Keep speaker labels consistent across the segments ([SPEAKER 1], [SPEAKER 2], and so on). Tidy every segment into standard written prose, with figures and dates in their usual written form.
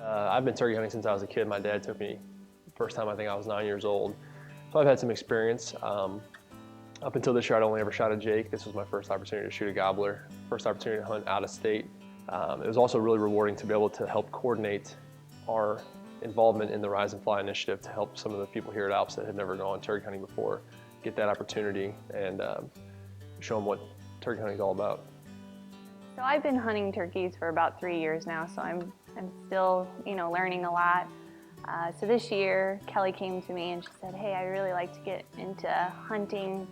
[SPEAKER 1] I've been turkey hunting since I was a kid. My dad took me the first time I think I was 9 years old. So I've had some experience. Up until this year, I'd only ever shot a Jake. This was my first opportunity to shoot a gobbler, first opportunity to hunt out of state. It was also really rewarding to be able to help coordinate our involvement in the Rise and Fly initiative to help some of the people here at ALPS that had never gone turkey hunting before get that opportunity and show them what turkey hunting is all about.
[SPEAKER 2] So I've been hunting turkeys for about 3 years now, so I'm still, learning a lot. So this year, Kelly came to me and she said, "Hey, I really like to get into hunting.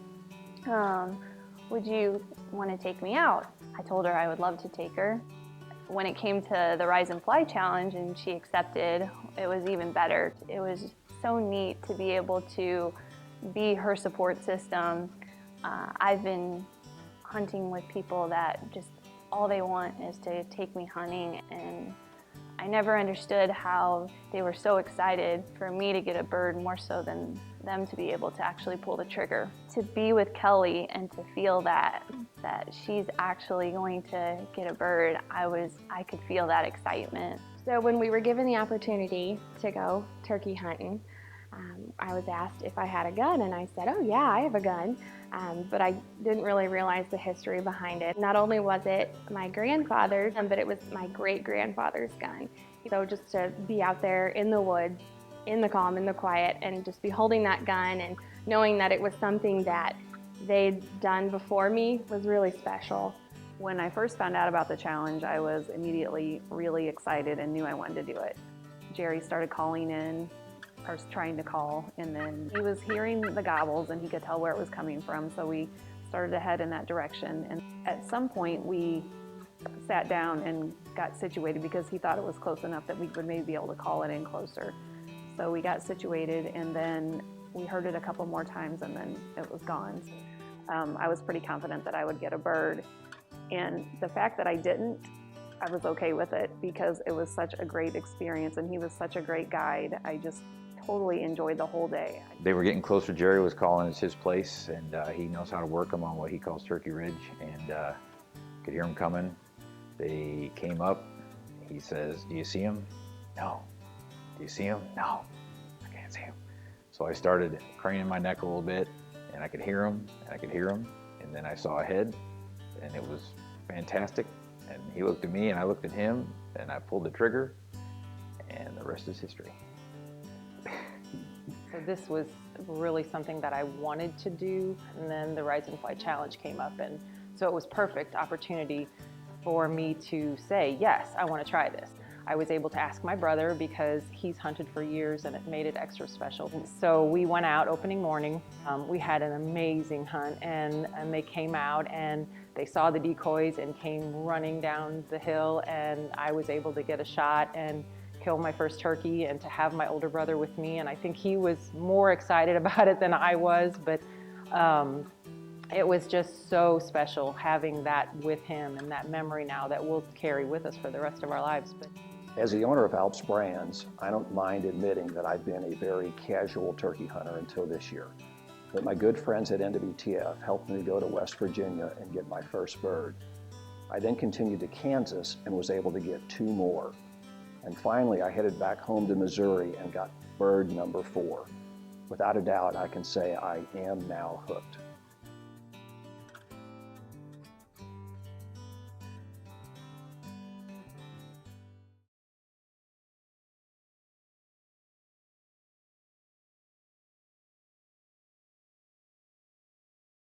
[SPEAKER 2] Would you want to take me out?" I told her I would love to take her. When it came to the Rise and Fly challenge and she accepted, it was even better. It was so neat to be able to be her support system. I've been hunting with people that just all they want is to take me hunting, and I never understood how they were so excited for me to get a bird more so than them to be able to actually pull the trigger. To be with Kelly and to feel that she's actually going to get a bird, I could feel that excitement.
[SPEAKER 3] So when we were given the opportunity to go turkey hunting, I was asked if I had a gun, and I said, "Oh yeah, I have a gun," but I didn't really realize the history behind it. Not only was it my grandfather's, but it was my great-grandfather's gun. So just to be out there in the woods, in the calm, in the quiet, and just be holding that gun and knowing that it was something that they'd done before me was really special.
[SPEAKER 4] When I first found out about the challenge, I was immediately really excited and knew I wanted to do it. Jerry started calling in, or trying to call, and then he was hearing the gobbles and he could tell where it was coming from, so we started to head in that direction. And at some point we sat down and got situated because he thought it was close enough that we would maybe be able to call it in closer. So we got situated, and then we heard it a couple more times, and then it was gone. I was pretty confident that I would get a bird, and the fact that I didn't, I was okay with it because it was such a great experience and he was such a great guide. I just totally enjoyed the whole day.
[SPEAKER 5] They were getting closer. Jerry was calling it's his place, and he knows how to work them on what he calls Turkey Ridge, and could hear them coming. They came up. He says, "Do you see him?" "No." "Do you see him?" "No, I can't see him." So I started craning my neck a little bit, and I could hear him, and I could hear him, and then I saw a head, and it was fantastic. And he looked at me, and I looked at him, and I pulled the trigger, and the rest is history.
[SPEAKER 6] So this was really something that I wanted to do, and then the Rise and Fly Challenge came up, and so it was perfect opportunity for me to say, yes, I want to try this. I was able to ask my brother because he's hunted for years, and it made it extra special. So we went out opening morning. We had an amazing hunt, and they came out and they saw the decoys and came running down the hill, and I was able to get a shot and kill my first turkey and to have my older brother with me, and I think he was more excited about it than I was, but it was just so special having that with him and that memory now that we'll carry with us for the rest of our lives. But
[SPEAKER 7] as the owner of ALPS brands, I don't mind admitting that I've been a very casual turkey hunter until this year. But my good friends at NWTF helped me go to West Virginia and get my first bird. I then continued to Kansas and was able to get 2 more. And finally, I headed back home to Missouri and got bird number 4. Without a doubt, I can say I am now hooked.